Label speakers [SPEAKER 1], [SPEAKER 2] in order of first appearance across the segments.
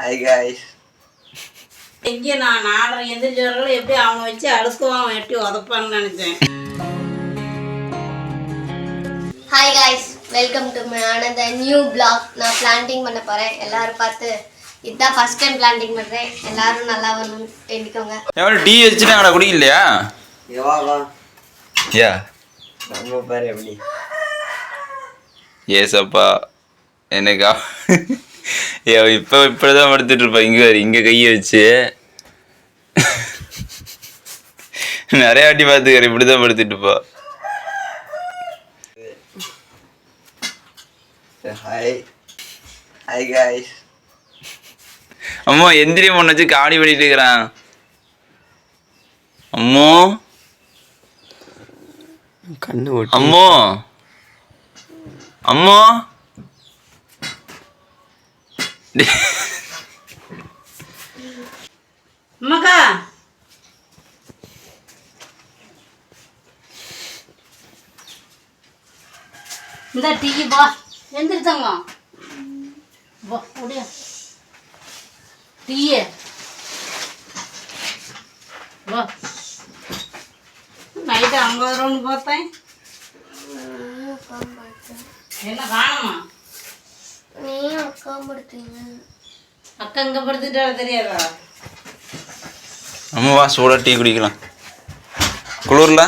[SPEAKER 1] Hi guys.
[SPEAKER 2] இங்கே நான் 4:30 எந்திரிச்சவர்கள் எப்படி அவனை வச்சு அழுக்குவான் எட்டி உதப்பான்னு நினைச்சேன்.
[SPEAKER 3] Hi guys, welcome to my another new vlog. நான் பிளான்டிங் பண்ண போறேன். எல்லாரும் பார்த்து இதான் ஃபர்ஸ்ட் டைம் பிளான்டிங் பண்றேன். எல்லாரும் நல்லா வரணும் வேண்டிக்கோங்க.
[SPEAKER 4] எவ்வளவு டீ வச்சுட்டாங்கடா குடிக்கலையா?
[SPEAKER 1] வா
[SPEAKER 4] யா
[SPEAKER 1] நம்ம பாரு எப்படி
[SPEAKER 4] ஏசப்பா எனக்கா இப்பதான் படுத்துட்டு இருப்பா. இங்க கையை வச்சு நிறைய வாட்டி பார்த்துக்கிறேன். இப்படிதான் படுத்துட்டு இருப்பா.
[SPEAKER 1] Hi guys.
[SPEAKER 4] அம்மா எந்திரி பொண்ணு வச்சு காமெடி பண்ணிட்டு இருக்கிறான். அம்மோ
[SPEAKER 1] கண்ணு
[SPEAKER 4] அம்மோ அம்மோ
[SPEAKER 2] அம்மாக்கா இந்த டீ பா எந்திரிச்சாங்க வா முடியா டீயே வா நைட்டு அங்கே வரும்னு பார்த்தேன். என்ன காணுமா?
[SPEAKER 3] நீ அக்கா படுத்தீங்க.
[SPEAKER 2] அக்கா இங்கே படுத்துட்டா தெரியாதா?
[SPEAKER 4] அம்மா வா சூடா டீ குடிக்கலாம். குளிர்ல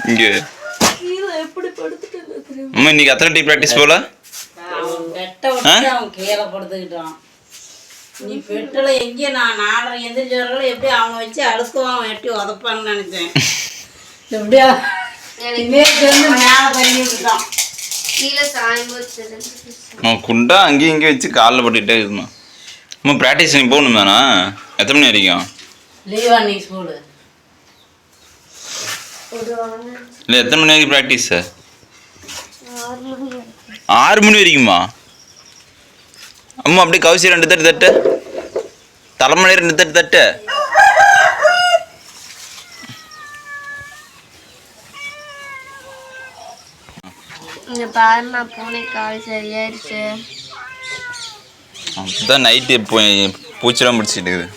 [SPEAKER 4] இங்க
[SPEAKER 3] எப்படி படுத்துட்டு
[SPEAKER 4] அம்மா இன்னைக்கு அத்தனை டீ ப்ராக்டிஸ் போல
[SPEAKER 2] வெட்ட விட்டு அவன் கீழே படுத்துக்கிட்டான். நீ பெட்டில் எங்கே நான் 4:30 எந்திரிச்சவர்கள் எப்படி அவனை வச்சு அழுக்குவான் எட்டி உதப்பான்னு நினைச்சேன். எப்படியா இமேஜ் வந்து மேலே தள்ளி விட்டுட்டான்.
[SPEAKER 3] கீழே சாயம்
[SPEAKER 4] குண்டா அங்கேயும் இங்கேயும் வச்சு காலில் போட்டுக்கிட்டே இருக்குமா. அம்மா ப்ராக்டிஸ் நீ போகணும் தானா? எத்தனை மணி வரைக்கும்
[SPEAKER 2] லீவா நீ ஸ்கூலு?
[SPEAKER 4] இல்லை எத்தனை மணி வரைக்கும் ப்ராக்டிஸ்? 6 மணி வரைக்குமா? அம்மா அப்படியே கவுசி 2 தட்டு தட்டு, தலைமணி 2 தட்டு தட்டு.
[SPEAKER 3] இங்க பாரு, நான் பூனை கால் சரியாயிருச்சு.
[SPEAKER 4] அப்பதான் நைட்டு இப்போ பூச்செல்லாம் முடிச்சுட்டு இருக்குது.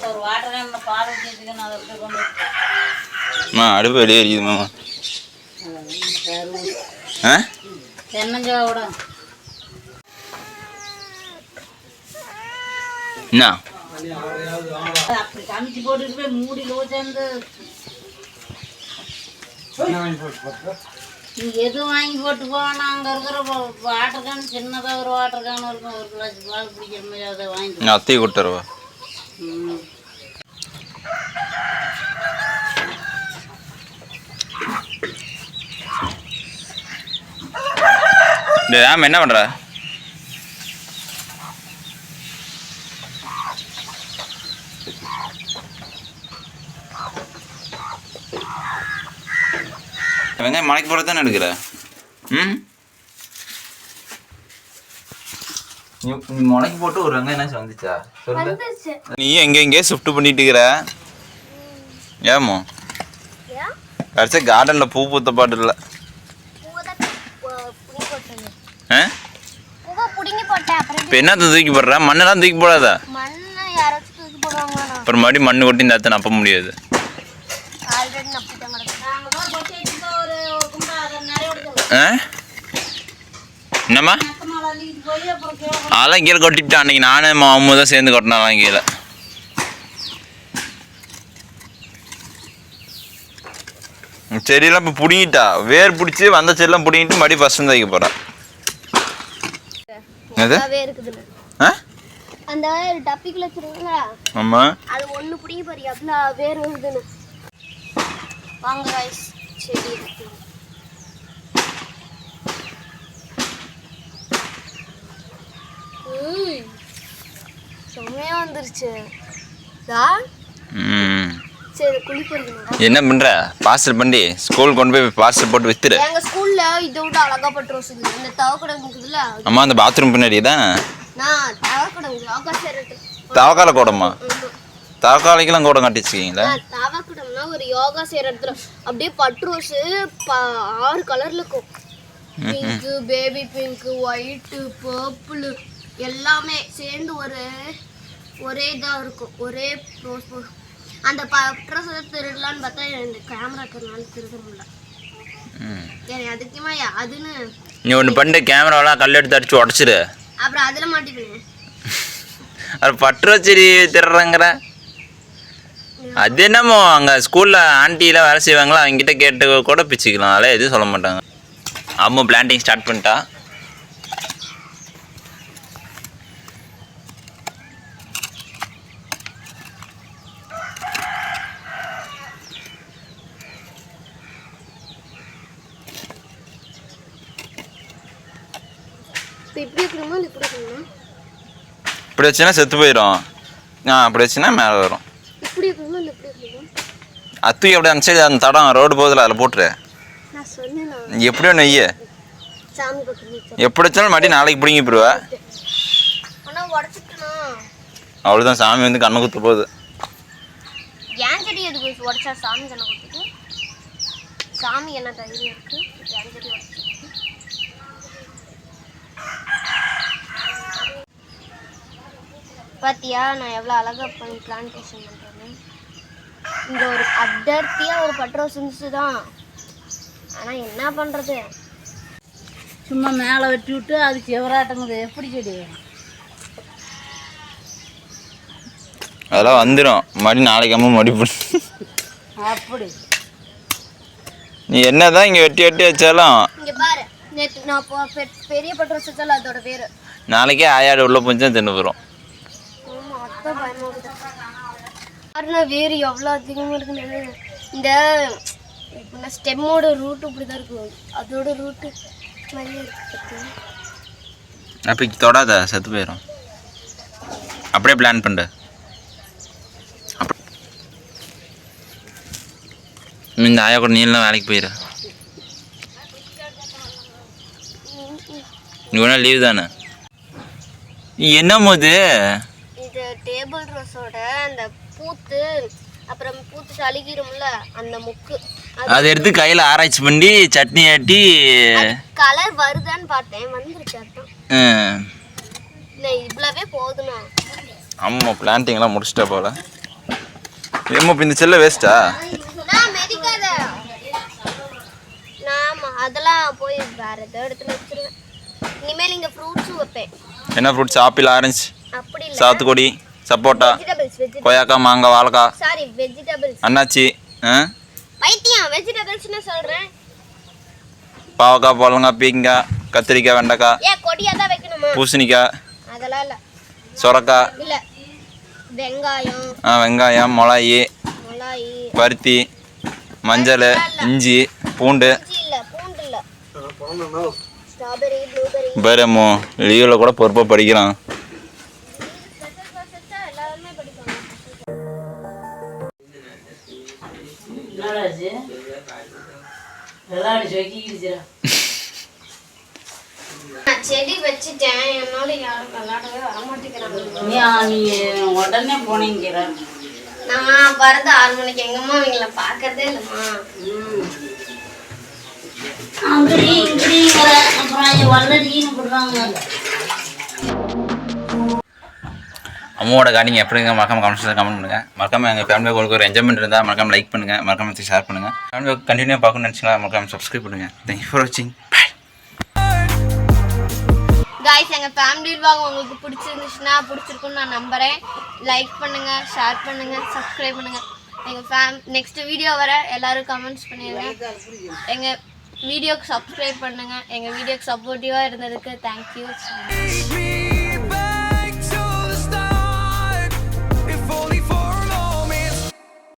[SPEAKER 2] ஒரு வாட்டர் கேனில் பால் ஊற்றிட்டு நான் அதை எப்படி கொண்டு
[SPEAKER 4] அம்மா அடுப்பு வெளியே இருக்குது மாமா. ஆ
[SPEAKER 2] தென்னஞ்சாவோட
[SPEAKER 4] என்ன
[SPEAKER 2] அப்படி கமிச்சு போட்டுட்டு போய் மூடி லோச்சேந்து நீ எது வாங்கி போட்டு போனா அங்கே இருக்கிற வாட்டர் கேன் சின்னதாக ஒரு வாட்டர் கேன் இருக்கும். 1 கிளாஸ் பால் பிடிக்கிற மாதிரி அதை வாங்கிட்டு
[SPEAKER 4] நான் அத்தையை கூட்டுருவா. ஆமாம் என்ன பண்ணுற? வெங்காயம் மலைக்கு போகிறது தானே எடுக்கிற? நீ முளைக்கு போட்டு ஒரு வெங்காயம் என்ன வந்துச்சா சொல்லு. நீ எங்கே ஷிஃப்ட் பண்ணிட்டு இருக்கிற? ஏமோ கடைசி கார்டனில் பூ பூத்த பாட்டு இல்லை. இப்போ என்னத்த தூக்கி போடுற? மண்ணெல்லாம் தூக்கி போடாத. அப்புறம் மறுபடியும் மண்ணு கொட்டி இந்த நப்ப முடியாது. என்னம்மா அதெல்லாம் கீழே கொட்டிவிட்டான். அன்னைக்கு நானும் மாமூ தான் சேர்ந்து கொட்டினாலாம் கீழே. செடியெல்லாம் இப்போ பிடிங்கிட்டா, வேர் பிடிச்சி வந்த செடியெல்லாம் பிடிங்கிட்டு மறுபடியும் ஃபஸ்ட்டு தைக்க போகிறேன்.
[SPEAKER 3] அந்த டப்பிக்குள்ள வச்சிருக்கீங்களா?
[SPEAKER 4] ஆமா
[SPEAKER 3] அது ஒண்ணு புடிங்கி பாரு அவ்ளோ வேர் வருதுன்னு. வாங்க गाइस செடி இருக்கு. சமையா வந்துருச்சு. டா சரி குளி போறீங்க.
[SPEAKER 4] என்ன பண்ற? பார்சல் பண்ணி ஸ்கூல் கொண்டு போய் பார்சல் போட்டு வித்துரு.
[SPEAKER 3] எங்க ஸ்கூல்ல இதோட அழகா பட்ரோஸ் இருக்கு. இந்த தவக்கடம் இருக்குதுல.
[SPEAKER 4] அம்மா அந்த பாத்ரூம் பின்னாடி தான்.
[SPEAKER 3] நான் தவக்கடம் ஆகாச இருக்கு.
[SPEAKER 4] தவக்கால கோடம்மா. தற்காலிக்கெல்லாம் கூட கட்டிச்சிருக்கீங்களா?
[SPEAKER 3] தாவாக்கூடம்னா ஒரு யோகா செய்யற இடத்துல அப்படியே பட்டு ரோஸ் 6 கலர்ல இருக்கும். Pink, baby pink, white, purple எல்லாமே சேர்ந்து ஒரே இதா இருக்கும். ஒரே ரோஸ். அந்த பட்டு ரோஸ் திருடலான்னு பார்த்தா இந்த கேமரா இருக்கிறதுனால திருட முடியல. அதுக்குமா அதுன்னு
[SPEAKER 4] நீ ஒன்று பண்ணு, கேமராவெல்லாம் கல் எடுத்து அடிச்சு உடச்சிரு.
[SPEAKER 3] அப்புறம் அதில் மாட்டிப்பேன்.
[SPEAKER 4] அது பட்டு வச்சு திருடுறங்கிற அது என்னமோ அங்கே ஸ்கூலில் ஆண்டிலாம் வேலை செய்வாங்களா, அவங்ககிட்ட கேட்டு கூட பிச்சுக்கலாம். அதெல்லாம் எதுவும் சொல்ல மாட்டாங்க. அம்மா பிளான்டிங் ஸ்டார்ட் பண்ணிட்டா. இப்படி வச்சுன்னா செத்து போயிடும். அப்படி வச்சுன்னா மேலே வரும். அத்து எப்படி அந்த சைடு அந்த தடம் ரோடு போகுதுல அதில் போட்டுரு. எப்படியோ நெய்ய எப்படி வச்சாலும் மாட்டி நாளைக்கு பிடிங்கி போடுவா. அவ்வளோதான், சாமி வந்து கண்ணை குத்த போகுது.
[SPEAKER 3] பாத்தியா நான் எவ்வளோ அழகாக பிளான்டேஷன் பண்ணுறேன்னு. இங்கே ஒரு அடர்த்தியாக ஒரு பட்டு ரோஸ் இருந்துச்சு தான். ஆனால் என்ன பண்ணுறது,
[SPEAKER 2] சும்மா மேலே வெட்டி விட்டு அது செவராட்டங்குது. எப்படி செடி
[SPEAKER 4] அதெல்லாம் வந்துடும். மறுபடியும் நாளைக்கு அம்மா மடி போடு.
[SPEAKER 2] அப்படி
[SPEAKER 4] நீ என்னதான் இங்கே வெட்டி வெட்டி வச்சாலும்
[SPEAKER 3] இங்கே பாரு, நேற்று நான் பெரிய பட்டு ரோஸ் வச்சாலும் அதோட பேர்
[SPEAKER 4] நாளைக்கே ஆயாடு உள்ள கொஞ்சம் தின்னு போகிறோம்.
[SPEAKER 3] வேறு எவ்வளோ அதிகமாக இருக்குன்னு. இந்த ஸ்டெம்மோட ரூட் இப்படி தான் இருக்கும், அதோட ரூட்டு நிறைய இருக்கு.
[SPEAKER 4] அப்போ தொடாத, செத்து போயிடும். அப்படியே பிளான் பண்ணு. இந்த ஆயா கூட நீலாம் வேலைக்கு போயிடு. நீ வேணா லீவ் தானே. என்னமோ இது
[SPEAKER 3] டேபிள் ரோஸோட அந்த பூத்து, அப்புறம் பூத்து சளிக்கிறோம்ல அந்த முக்கு,
[SPEAKER 4] அதை எடுத்து கையில் ஆராய்ச்சி பண்ணி சட்னி ஆட்டி
[SPEAKER 3] கலர் வருதான்னு பார்த்தேன். வந்துருச்சு. அர்த்தம் இல்லை, இவ்வளவே போதுமா.
[SPEAKER 4] அம்மா பிளான்டிங்லாம் முடிச்சிட்டா போல. ஏம்மா இப்போ இந்த செல்லை வேஸ்ட்டா?
[SPEAKER 3] நான் மெதிக்காத, நான் அதெல்லாம் போய் வேற ஏதோ இடத்துல வச்சிருவேன். இனிமேல் இங்கே ஃப்ரூட்ஸும் வைப்பேன்.
[SPEAKER 4] என்ன ஃப்ரூட்ஸ்? ஆப்பிள், ஆரஞ்சு,
[SPEAKER 3] அப்படி இல்லை,
[SPEAKER 4] சாத்துக்குடி, சப்போட்டா, கொய்யாக்காய், மாங்காய், வாழைக்காய்,
[SPEAKER 3] சாரி வெஜிடபிள்ஸ்,
[SPEAKER 4] அன்னாச்சி,
[SPEAKER 3] பைத்தியம் வெஜிடபிள்ஸ்னு சொல்கிறேன்.
[SPEAKER 4] பாவக்காய், புடலங்காய், பீக்கங்காய், கத்திரிக்காய், வெண்டைக்காய்,
[SPEAKER 3] ஏன் கொடியாக தான் வைக்கணுமா?
[SPEAKER 4] பூசணிக்காய்,
[SPEAKER 3] அதெல்லாம் இல்லை.
[SPEAKER 4] சொரக்காய்,
[SPEAKER 3] இல்லை, வெங்காயம்,
[SPEAKER 4] வெங்காயம், மிளகாய், பருத்தி, மஞ்சள், இஞ்சி, பூண்டு.
[SPEAKER 3] இல்லை பூண்டு இல்லை, ஸ்ட்ராபெரி, ப்ளூபெரி.
[SPEAKER 4] பேரமோ லீவில் கூட பொறுப்பாக படிக்கிறான்.
[SPEAKER 3] எல்லாருமே படிப்பாங்க.
[SPEAKER 2] என்னடாச்சு விளையாடி சொக்கிடுச்சுரா.
[SPEAKER 3] நான் செடி வச்சுட்டேன், என்னோட யாரும் விளையாடவே வரமாட்டேங்கிறாங்க.
[SPEAKER 2] நீ உடனே போனீங்கிற.
[SPEAKER 3] நான் வரது 6 மணிக்கு. எங்கம்மா அவங்கள பார்க்கறதே இல்லைம்மா.
[SPEAKER 2] அங்கடி இங்கடிங்கிற அப்புறம் வல்லடின்னு போடுறாங்க.
[SPEAKER 4] அம்மாவோட கார்டிங் எப்படிங்க மறக்காம கமெண்ட் பண்ணுங்கள். மறக்காம எங்கள் ஃபேமிலி உங்களுக்கு ஒரு என்ஜாய்மெண்ட் இருந்தால் மறக்காம லைக் பண்ணுங்கள், மறக்காம ஷேர் பண்ணுங்கள். ஃபேமிலி கண்டினியூ பார்க்கணும்னு நினச்சிங்களா மறக்காம சப்ஸ்கிரைப் பண்ணுங்கள். தேங்க்யூ ஃபார் வாட்சிங்.
[SPEAKER 3] गाइस எங்க ஃபேமிலி vlog உங்களுக்கு பிடிச்சிருந்துச்சுனா பிடிச்சிருக்கும்னு நான் நம்புறேன். லைக் பண்ணுங்க, ஷேர் பண்ணுங்க, சப்ஸ்கிரைப் பண்ணுங்க. எங்க நெக்ஸ்ட் வீடியோ வர எல்லாரும் கமெண்ட்ஸ் பண்ணிருங்க. எங்க வீடியோக்கு சப்ஸ்கிரைப் பண்ணுங்க. எங்க வீடியோக்கு சப்போர்ட்டிவா இருந்ததுக்கு थैंक यू.